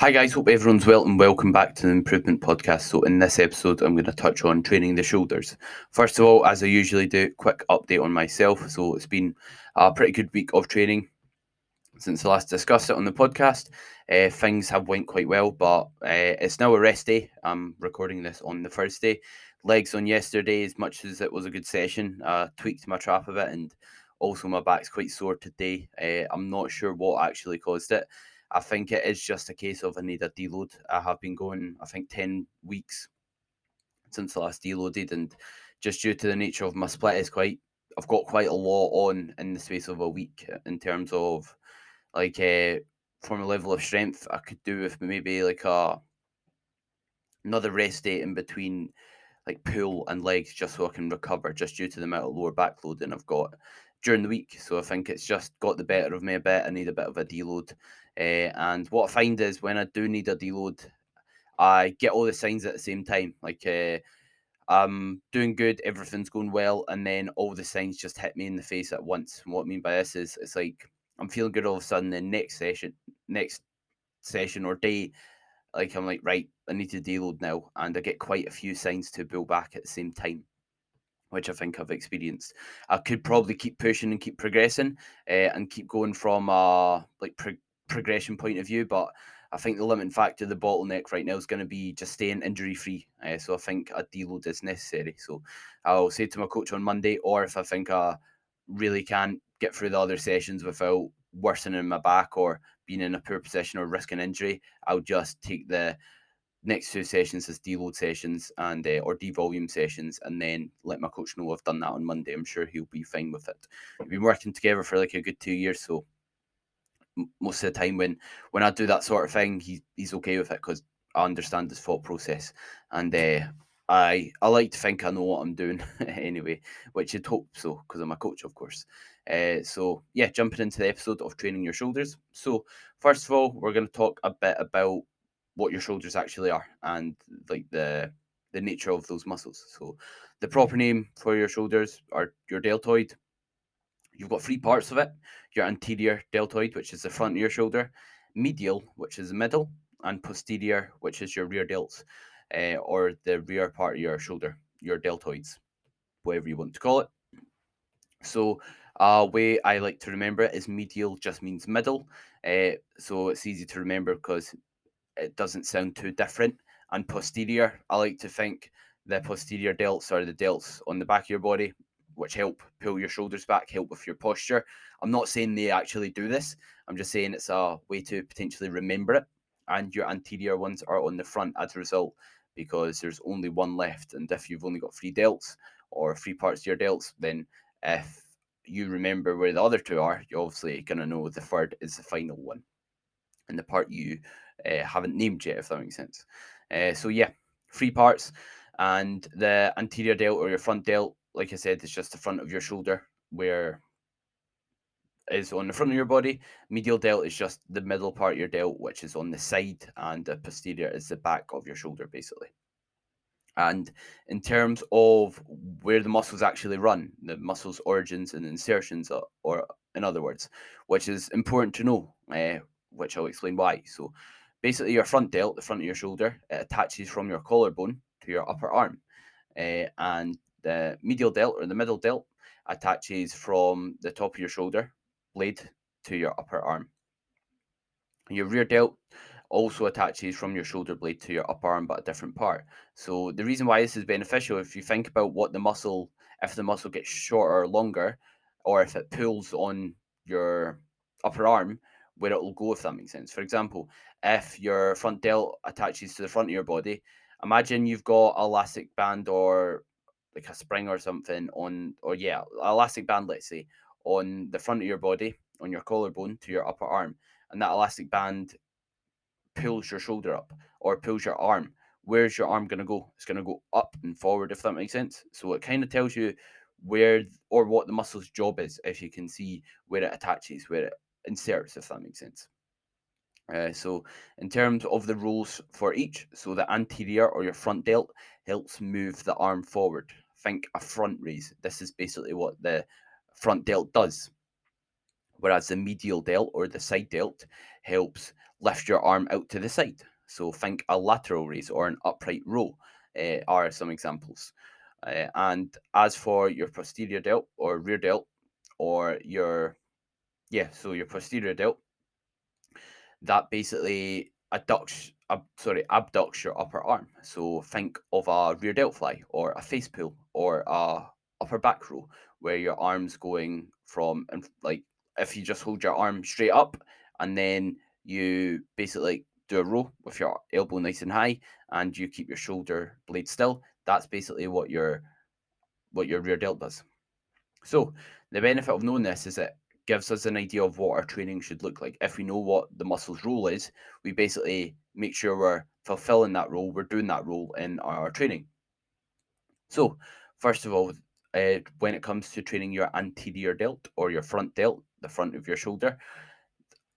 Hi guys, hope everyone's well and welcome back to the Improvement Podcast. So in this episode, I'm going to touch on training the shoulders. First of all, as I usually do, quick update on myself. So it's been a pretty good week of training since I last discussed it on the podcast. Things have went quite well, but it's now a rest day. I'm recording this on the Thursday. Legs on yesterday, as much as it was a good session, tweaked my trap a bit, and also my back's quite sore today. I'm not sure what actually caused it. I think it is just a case of I need a deload. I have been going, I think, 10 weeks since the last deloaded, and just due to the nature of my split, I've got quite a lot on in the space of a week in terms of from a level of strength. I could do with maybe like another rest day in between like pull and legs just so I can recover just due to the amount of lower back loading I've got during the week. So I think it's just got the better of me a bit. I need a bit of a deload. And what I find is when I do need a deload, I get all the signs at the same time. I'm doing good, everything's going well, and then all the signs just hit me in the face at once. And what I mean by this is it's like I'm feeling good all of a sudden, the next session or day, like I'm like, right, I need to deload now. And I get quite a few signs to pull back at the same time, which I think I've experienced. I could probably keep pushing and keep progressing and keep going from a progression point of view, but I think the limiting factor, the bottleneck right now is going to be just staying injury free. So I think a deload is necessary. So I'll say to my coach on Monday, or if I think I really can't get through the other sessions without worsening my back or being in a poor position or risking injury, I'll just take the next two sessions as deload sessions and or devolume sessions, and then let my coach know I've done that on Monday. I'm sure he'll be fine with it. We've been working together for like a good 2 years, so most of the time when I do that sort of thing, he's okay with it because I understand his thought process, and I like to think I know what I'm doing anyway, which you'd hope so because I'm a coach, of course. So yeah, jumping into the episode of training your shoulders. So first of all, we're going to talk a bit about what your shoulders actually are and like the nature of those muscles. So the proper name for your shoulders are your deltoid. You've got three parts of it: your anterior deltoid, which is the front of your shoulder, medial, which is the middle, and posterior, which is your rear delts, or the rear part of your shoulder, your deltoids, whatever you want to call it. So, way I like to remember it is medial just means middle. So it's easy to remember because it doesn't sound too different. And posterior, I like to think the posterior delts are the delts on the back of your body, which help pull your shoulders back, help with your posture. I'm not saying they actually do this. I'm just saying it's a way to potentially remember it. And your anterior ones are on the front as a result, because there's only one left. And if you've only got three delts or three parts of your delts, then if you remember where the other two are, you're obviously going to know the third is the final one, and the part you haven't named yet, if that makes sense. So yeah, three parts, and the anterior delt or your front delt, like I said, is just the front of your shoulder, where is on the front of your body. Medial delt is just the middle part of your delt, which is on the side, and the posterior is the back of your shoulder, basically. And in terms of where the muscles actually run, the muscles' origins and insertions, or in other words, which is important to know, which I'll explain why. So, basically, your front delt, the front of your shoulder, it attaches from your collarbone to your upper arm, and the medial delt or the middle delt attaches from the top of your shoulder blade to your upper arm. Your rear delt also attaches from your shoulder blade to your upper arm, but a different part. So the reason why this is beneficial, if you think about what the muscle, if the muscle gets shorter or longer, or if it pulls on your upper arm, where it will go, if that makes sense. For example, if your front delt attaches to the front of your body, imagine you've got an elastic band or like a spring or something on, or yeah, elastic band, let's say, on the front of your body, on your collarbone to your upper arm, and that elastic band pulls your shoulder up or pulls your arm. Where's your arm going to go? It's going to go up and forward, if that makes sense. So it kind of tells you where or what the muscle's job is, if you can see where it attaches, where it inserts, if that makes sense. So in terms of the rules for each, so the anterior or your front delt helps move the arm forward. Think a front raise. This is basically what the front delt does. whereas the medial delt or the side delt helps lift your arm out to the side. So think a lateral raise or an upright row are some examples. And as for your posterior delt or rear delt, or so your posterior delt, that basically abducts your upper arm. So think of a rear delt fly or a face pull or a upper back row where your arm's going from, and like if you just hold your arm straight up and then you basically do a row with your elbow nice and high and you keep your shoulder blade still, that's basically what your rear delt does. So the benefit of knowing this is it gives us an idea of what our training should look like. If we know what the muscle's role is, we basically make sure we're fulfilling that role, we're doing that role in our training. So, first of all, when it comes to training your anterior delt or your front delt, the front of your shoulder,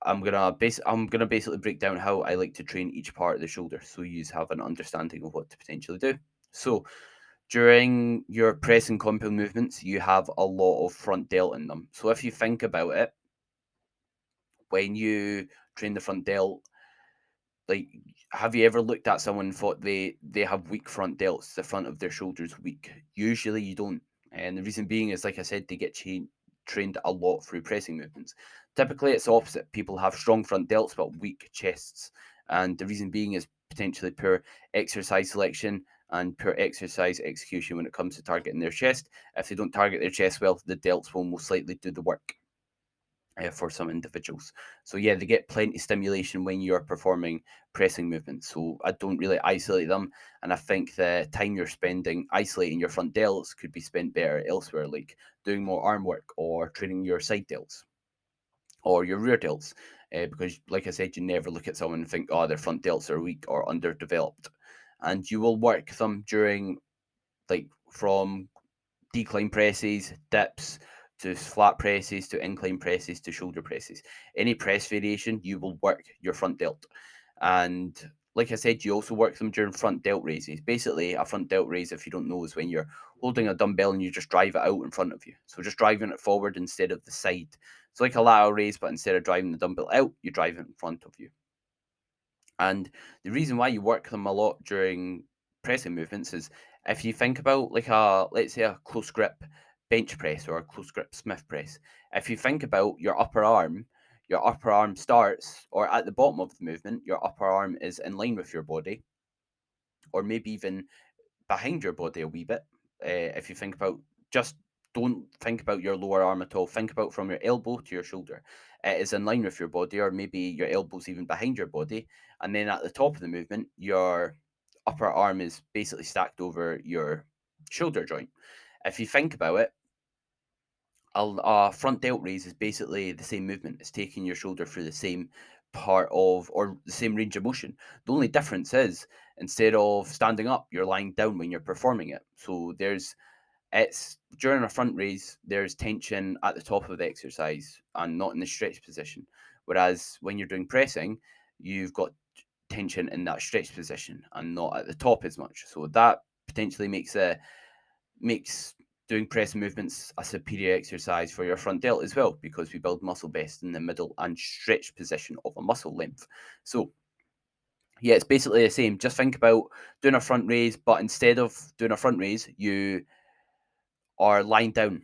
I'm gonna basically break down how I like to train each part of the shoulder, so you have an understanding of what to potentially do. So, during your press and compound movements, you have a lot of front delt in them. So if you think about it, when you train the front delt, like, have you ever looked at someone and thought they have weak front delts? The front of their shoulders weak. Usually, you don't, and the reason being is, like I said, they get trained a lot through pressing movements. Typically, it's opposite. People have strong front delts but weak chests, and the reason being is potentially poor exercise selection and poor exercise execution when it comes to targeting their chest. If they don't target their chest well, the delts will most likely do the work for some individuals. So yeah, they get plenty of stimulation when you're performing pressing movements. So I don't really isolate them, and I think the time you're spending isolating your front delts could be spent better elsewhere, like doing more arm work or training your side delts or your rear delts. Because, like I said, you never look at someone and think, oh, their front delts are weak or underdeveloped, and you will work them during, like, from decline presses, dips, to flat presses, to incline presses, to shoulder presses. Any press variation, you will work your front delt. And like I said, you also work them during front delt raises. Basically, a front delt raise, if you don't know, is when you're holding a dumbbell and you just drive it out in front of you. So just driving it forward instead of the side. It's like a lateral raise, but instead of driving the dumbbell out, you drive it in front of you. And the reason why you work them a lot during pressing movements is, if you think about, like, let's say a close grip bench press or a close grip Smith press. If you think about your upper arm starts, or at the bottom of the movement, your upper arm is in line with your body, or maybe even behind your body a wee bit. If you think about, just don't think about your lower arm at all. Think about from your elbow to your shoulder. It is in line with your body, or maybe your elbow's even behind your body. And then at the top of the movement, your upper arm is basically stacked over your shoulder joint. If you think about it, a front delt raise is basically the same movement. It's taking your shoulder through the same part of, or the same range of motion. The only difference is, instead of standing up, you're lying down when you're performing it. So it's during a front raise, there's tension at the top of the exercise and not in the stretch position. Whereas when you're doing pressing, you've got tension in that stretch position and not at the top as much. So that potentially makes doing press movements a superior exercise for your front delt as well, because we build muscle best in the middle and stretch position of a muscle length. So yeah, it's basically the same. Just think about doing a front raise, but instead of doing a front raise, you are lying down.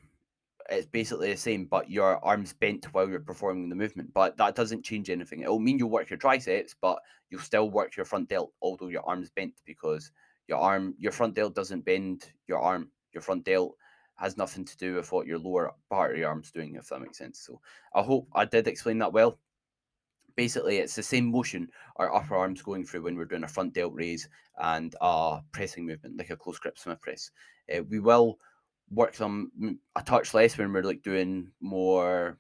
It's basically the same, but your arms bent while you're performing the movement. But that doesn't change anything. It'll mean you'll work your triceps, but you'll still work your front delt, although your arm's bent, because your front delt doesn't bend your arm. Your front delt has nothing to do with what your lower part of your arm's doing, if that makes sense. So I hope I did explain that well. Basically, it's the same motion our upper arm's going through when we're doing a front delt raise and a pressing movement, like a close grip Smith press. We will work them a touch less when we're, like, doing more,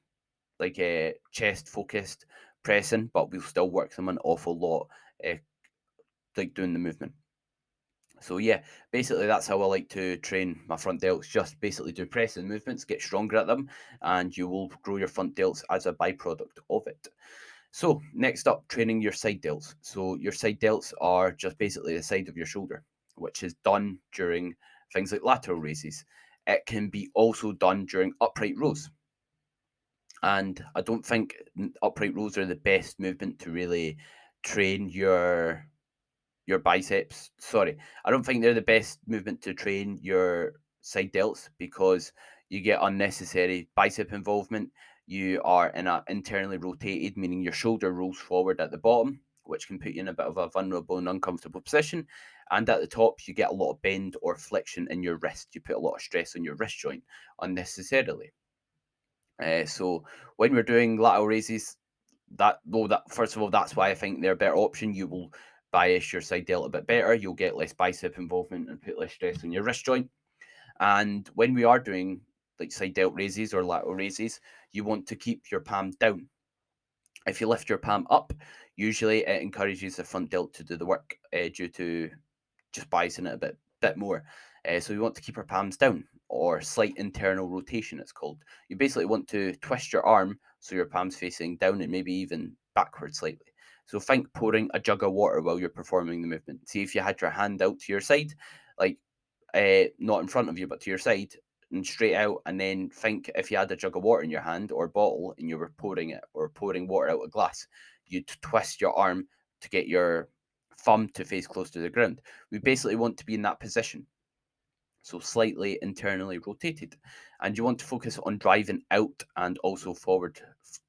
like, a chest focused pressing, but we'll still work them an awful lot, uh, like doing the movement. So yeah, basically that's how I like to train my front delts. Just basically do pressing movements, get stronger at them, and you will grow your front delts as a byproduct of it. So next up, training your side delts. So your side delts are just basically the side of your shoulder, which is done during things like lateral raises. It can be also done during upright rows. And I don't think upright rows are the best movement to really train your biceps. Sorry, I don't think they're the best movement to train your side delts because you get unnecessary bicep involvement. You are in a internally rotated, meaning your shoulder rolls forward at the bottom, which can put you in a bit of a vulnerable and uncomfortable position. And at the top, you get a lot of bend or flexion in your wrist. You put a lot of stress on your wrist joint unnecessarily. So when we're doing lateral raises, that first of all, that's why I think they're a better option. You will bias your side delt a bit better. You'll get less bicep involvement and put less stress on your wrist joint. And when we are doing like side delt raises or lateral raises, you want to keep your palm down. If you lift your palm up, usually it encourages the front delt to do the work due to just biasing it a bit more. So we want to keep our palms down, or slight internal rotation, it's called. You basically want to twist your arm so your palms facing down and maybe even backwards slightly. So think pouring a jug of water while you're performing the movement. See if you had your hand out to your side, like not in front of you, but to your side and straight out. And then think if you had a jug of water in your hand or bottle and you were pouring it or pouring water out a glass, you'd twist your arm to get your thumb to face close to the ground. We basically want to be in that position. So slightly internally rotated. And you want to focus on driving out and also forward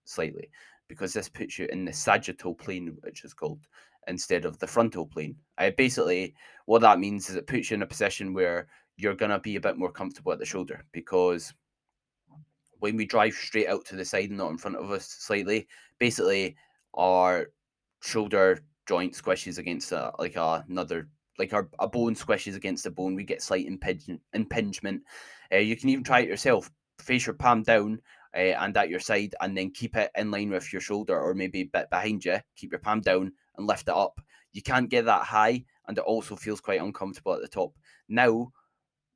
slightly because this puts you in the sagittal plane, which is called, instead of the frontal plane. Basically, what that means is it puts you in a position where you're going to be a bit more comfortable at the shoulder because when we drive straight out to the side and not in front of us slightly, basically our shoulder joint squishes against another, like a bone squishes against a bone. We get slight impingement. You can even try it yourself. Face your palm down and at your side, and then keep it in line with your shoulder, or maybe a bit behind you. Keep your palm down and lift it up. You can't get that high, and it also feels quite uncomfortable at the top. Now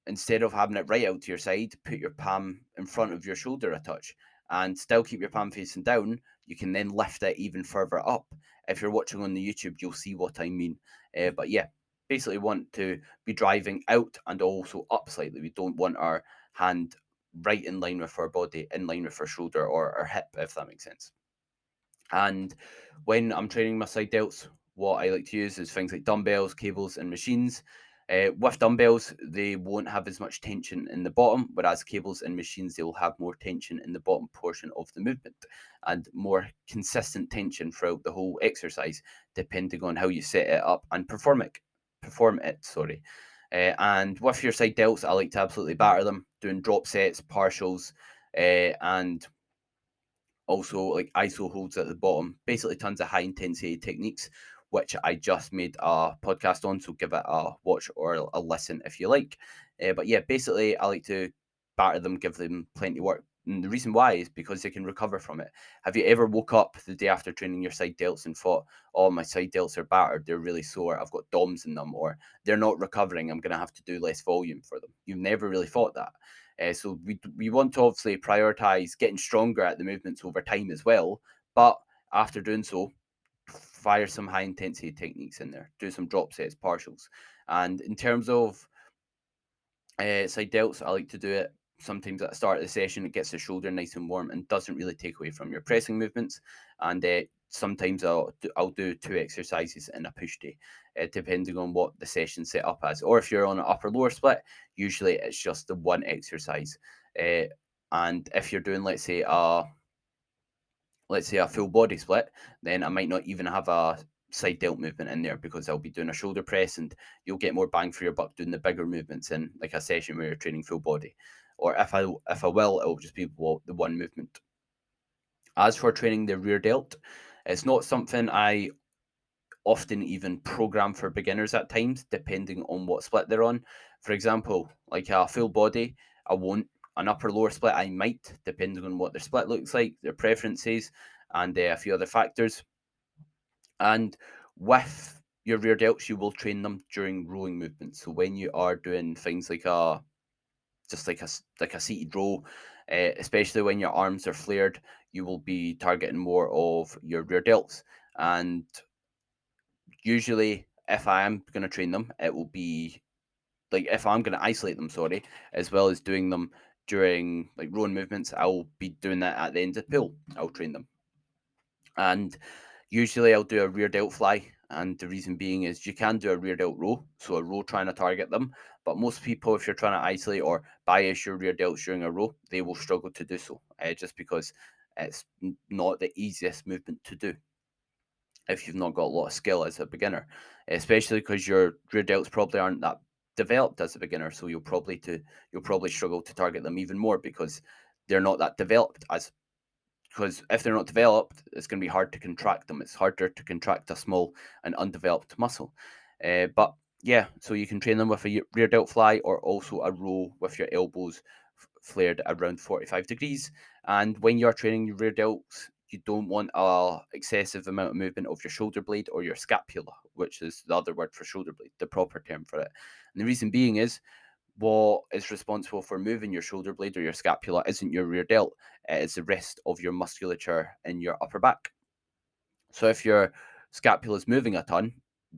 instead of having it right out to your side, put your palm in front of your shoulder a touch and still keep your palm facing down. You can then lift it even further up. If you're watching on the YouTube, you'll see what I mean. But yeah, basically want to be driving out and also up slightly. We don't want our hand right in line with our body, in line with our shoulder or our hip, if that makes sense. And when I'm training my side delts, what I like to use is things like dumbbells, cables, and machines. With dumbbells, they won't have as much tension in the bottom, whereas cables and machines, they'll have more tension in the bottom portion of the movement and more consistent tension throughout the whole exercise, depending on how you set it up and perform it. Sorry. And with your side delts, I like to absolutely batter them, doing drop sets, partials, and also like ISO holds at the bottom. Basically, tons of high intensity techniques, which I just made a podcast on. So give it a watch or a listen if you like. But yeah, basically, I like to batter them, give them plenty of work. And the reason why is because they can recover from it. Have you ever woke up the day after training your side delts and thought, oh, my side delts are battered, they're really sore, I've got DOMs in them, or they're not recovering, I'm going to have to do less volume for them? You've never really thought that. So we want to obviously prioritize getting stronger at the movements over time as well. But after doing so, fire some high intensity techniques in there, do some drop sets, partials. And in terms of side delts, I like to do it sometimes at the start of the session. It gets the shoulder nice and warm and doesn't really take away from your pressing movements. And sometimes I'll do two exercises in a push day, depending on what the session set up as. Or if you're on an upper lower split, usually it's just the one exercise. Uh, and if you're doing, let's say a full body split, then I might not even have a side delt movement in there because I'll be doing a shoulder press and you'll get more bang for your buck doing the bigger movements in like a session where you're training full body. Or if I will, it'll just be the one movement. As for training the rear delt, it's not something I often even program for beginners at times, depending on what split they're on. For example, like a full body, I won't. An upper lower split, I might, depending on what their split looks like, their preferences, and a few other factors. And with your rear delts, you will train them during rowing movements. So when you are doing things like like a seated row, especially when your arms are flared, you will be targeting more of your rear delts. And usually, if I am going to train them, it will be like if I'm going to isolate them, sorry, as well as doing them during like rowing movements, I'll be doing that at the end of the pull. I'll train them. And usually I'll do a rear delt fly. And the reason being is you can do a rear delt row, so a row trying to target them. But most people, if you're trying to isolate or bias your rear delts during a row, they will struggle to do so, just because it's not the easiest movement to do if you've not got a lot of skill as a beginner, especially because your rear delts probably aren't that developed as a beginner. So you'll probably struggle to target them even more because they're not that developed as because if they're not developed, it's going to be hard to contract them. It's harder to contract a small and undeveloped muscle. But yeah, so you can train them with a rear delt fly or also a row with your elbows flared around 45 degrees. And when you're training your rear delts, you don't want a excessive amount of movement of your shoulder blade or your scapula, which is the other word for shoulder blade, the proper term for it. And the reason being is what is responsible for moving your shoulder blade or your scapula isn't your rear delt, it is the rest of your musculature in your upper back. So if your scapula is moving a ton,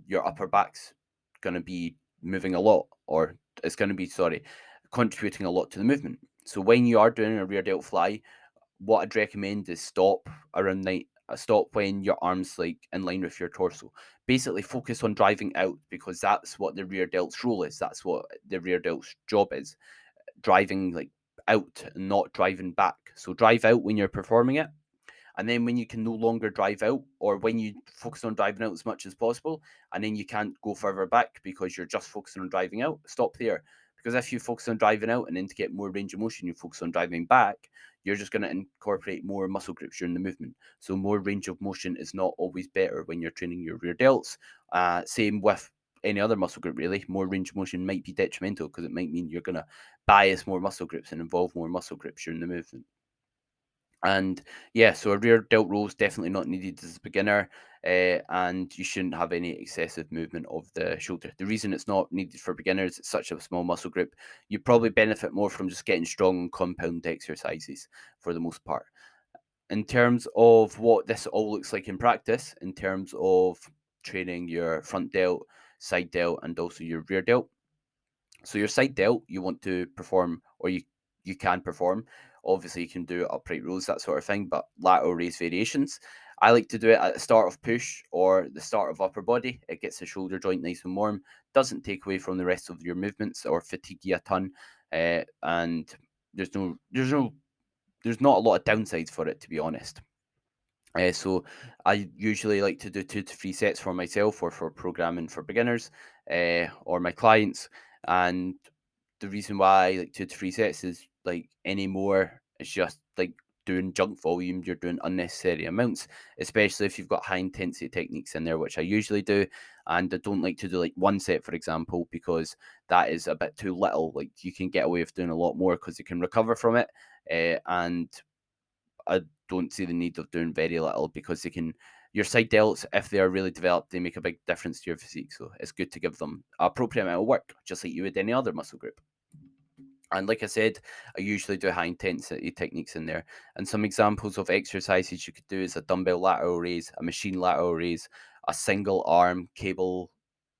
your upper back's going to be moving a lot, or it's going to be, sorry, contributing a lot to the movement. So when you are doing a rear delt fly, what I'd recommend is stop around night. Stop when your arms like in line with your torso. Basically, focus on driving out because that's what the rear delt's role is. That's what the rear delt's job is. Driving like out, and not driving back. So drive out when you're performing it, and then when you can no longer drive out, or when you focus on driving out as much as possible, and then you can't go further back because you're just focusing on driving out, stop there. Because if you focus on driving out and then to get more range of motion, you focus on driving back, you're just going to incorporate more muscle groups during the movement. So more range of motion is not always better when you're training your rear delts. Same with any other muscle group, really. More range of motion might be detrimental because it might mean you're going to bias more muscle groups and involve more muscle groups during the movement. And yeah, so a rear delt roll is definitely not needed as a beginner, and you shouldn't have any excessive movement of the shoulder. The reason it's not needed for beginners, it's such a small muscle group. You probably benefit more from just getting strong on compound exercises for the most part. In terms of what this all looks like in practice, in terms of training your front delt, side delt, and also your rear delt, so your side delt, you want to perform, or you can perform. Obviously, you can do upright rows, that sort of thing, but lateral raise variations. I like to do it at the start of push or the start of upper body. It gets the shoulder joint nice and warm, doesn't take away from the rest of your movements or fatigue you a ton, and there's not a lot of downsides for it, to be honest. So I usually like to do 2 to 3 sets for myself or for programming for beginners, or my clients. And the reason why I like 2 to 3 sets is like any more, it's just like doing junk volume. You're doing unnecessary amounts, especially if you've got high intensity techniques in there, which I usually do. And I don't like to do like 1 set, for example, because that is a bit too little. Like you can get away with doing a lot more because you can recover from it. And I don't see the need of doing very little because they can. Your side delts, if they are really developed, they make a big difference to your physique. So it's good to give them appropriate amount of work, just like you would any other muscle group. And like I said, I usually do high intensity techniques in there. And some examples of exercises you could do is a dumbbell lateral raise, a machine lateral raise, a single arm cable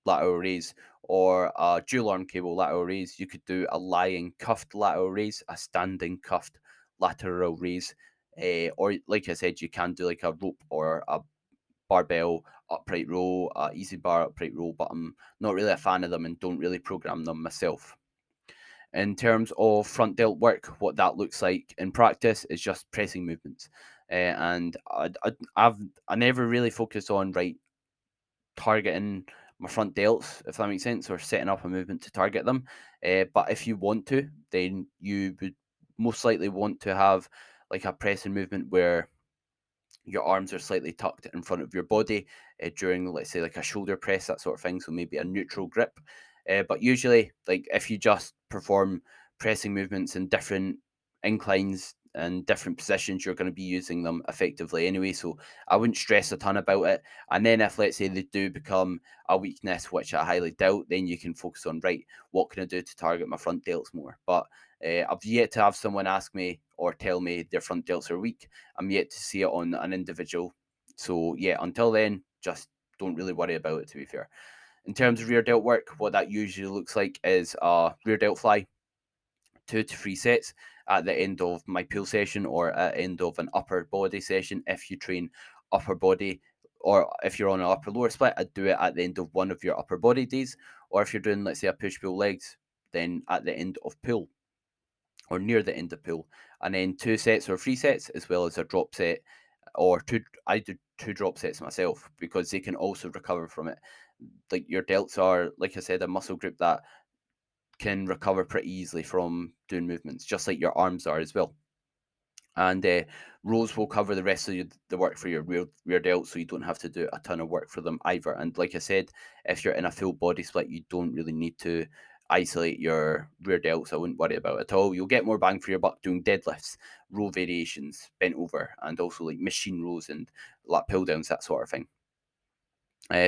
lateral raise, or a dual arm cable lateral raise. You could do a lying cuffed lateral raise, a standing cuffed lateral raise. Or like I said, you can do like a rope or a barbell upright row, easy bar upright row, but I'm not really a fan of them and don't really program them myself. In terms of front delt work, what that looks like in practice is just pressing movements. And I never really focus on targeting my front delts, if that makes sense, or setting up a movement to target them. But if you want to, then you would most likely want to have like a pressing movement where your arms are slightly tucked in front of your body during, let's say, like a shoulder press, that sort of thing. So maybe a neutral grip. But usually, like if you just perform pressing movements in different inclines and different positions, you're going to be using them effectively anyway. So I wouldn't stress a ton about it. And then if, let's say, they do become a weakness, which I highly doubt, then you can focus on, right, what can I do to target my front delts more? But I've yet to have someone ask me or tell me their front delts are weak. I'm yet to see it on an individual. So yeah, until then, just don't really worry about it, to be fair. In terms of rear delt work, what that usually looks like is a rear delt fly, 2 to 3 sets at the end of my pull session or at the end of an upper body session. If you train upper body, or if you're on an upper lower split, I'd do it at the end of one of your upper body days. Or if you're doing, let's say, a push pull legs, then at the end of pull or near the end of pull. And then 2 sets or 3 sets, as well as a drop set, or two. I do 2 drop sets myself because they can also recover from it. Like your delts are, like I said, a muscle group that can recover pretty easily from doing movements, just like your arms are as well. And rows will cover the rest of the work for your rear delt, so you don't have to do a ton of work for them either. And like I said, if you're in a full body split, you don't really need to isolate your rear delts. I wouldn't worry about it at all. You'll get more bang for your buck doing deadlifts, row variations, bent over, and also like machine rows and lat pull downs, that sort of thing.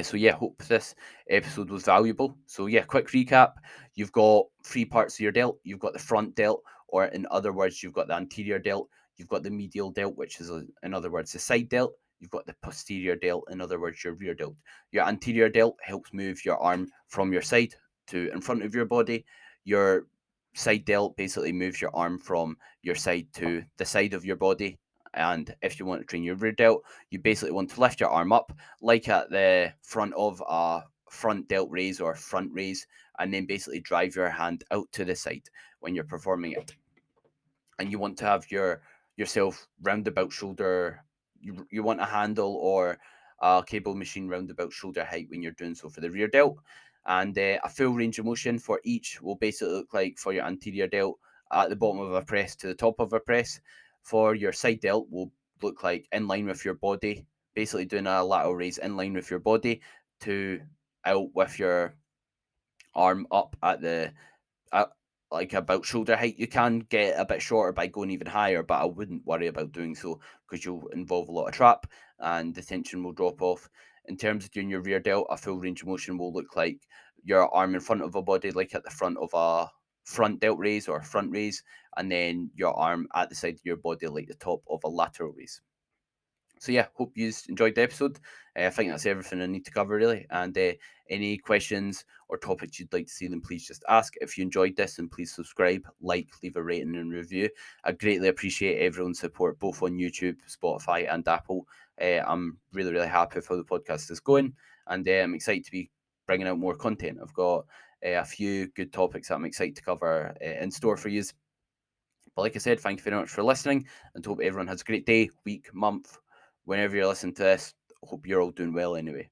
So yeah, hope this episode was valuable. So yeah, quick recap. You've got 3 parts of your delt. You've got the front delt, or in other words, you've got the anterior delt. You've got the medial delt, which is, in other words, the side delt. You've got the posterior delt, in other words, your rear delt. Your anterior delt helps move your arm from your side to in front of your body. Your side delt basically moves your arm from your side to the side of your body. And if you want to train your rear delt, you basically want to lift your arm up like at the front of a front delt raise or front raise, and then basically drive your hand out to the side when you're performing it. And you want to have yourself roundabout shoulder. You want a handle or a cable machine roundabout shoulder height when you're doing so for the rear delt. And a full range of motion for each will basically look like, for your anterior delt, at the bottom of a press to the top of a press. For your side delt will look like in line with your body, basically doing a lateral raise in line with your body to out with your arm up at the at like about shoulder height. You can get a bit shorter by going even higher, but I wouldn't worry about doing so because you'll involve a lot of trap and the tension will drop off. In terms of doing your rear delt, a full range of motion will look like your arm in front of a body, like at the front of a front delt raise or front raise, and then your arm at the side of your body, like the top of a lateral raise. So yeah, hope you enjoyed the episode. I think that's everything I need to cover really. And any questions or topics you'd like to see, then please just ask. If you enjoyed this, and please subscribe, like, leave a rating and review. I greatly appreciate everyone's support, both on YouTube, Spotify, and Apple. I'm really, really happy with how the podcast is going, and I'm excited to be bringing out more content. I've got a few good topics that I'm excited to cover in store for you. But like I said, thank you very much for listening, and hope everyone has a great day, week, month, whenever you're listening to this. Hope you're all doing well anyway.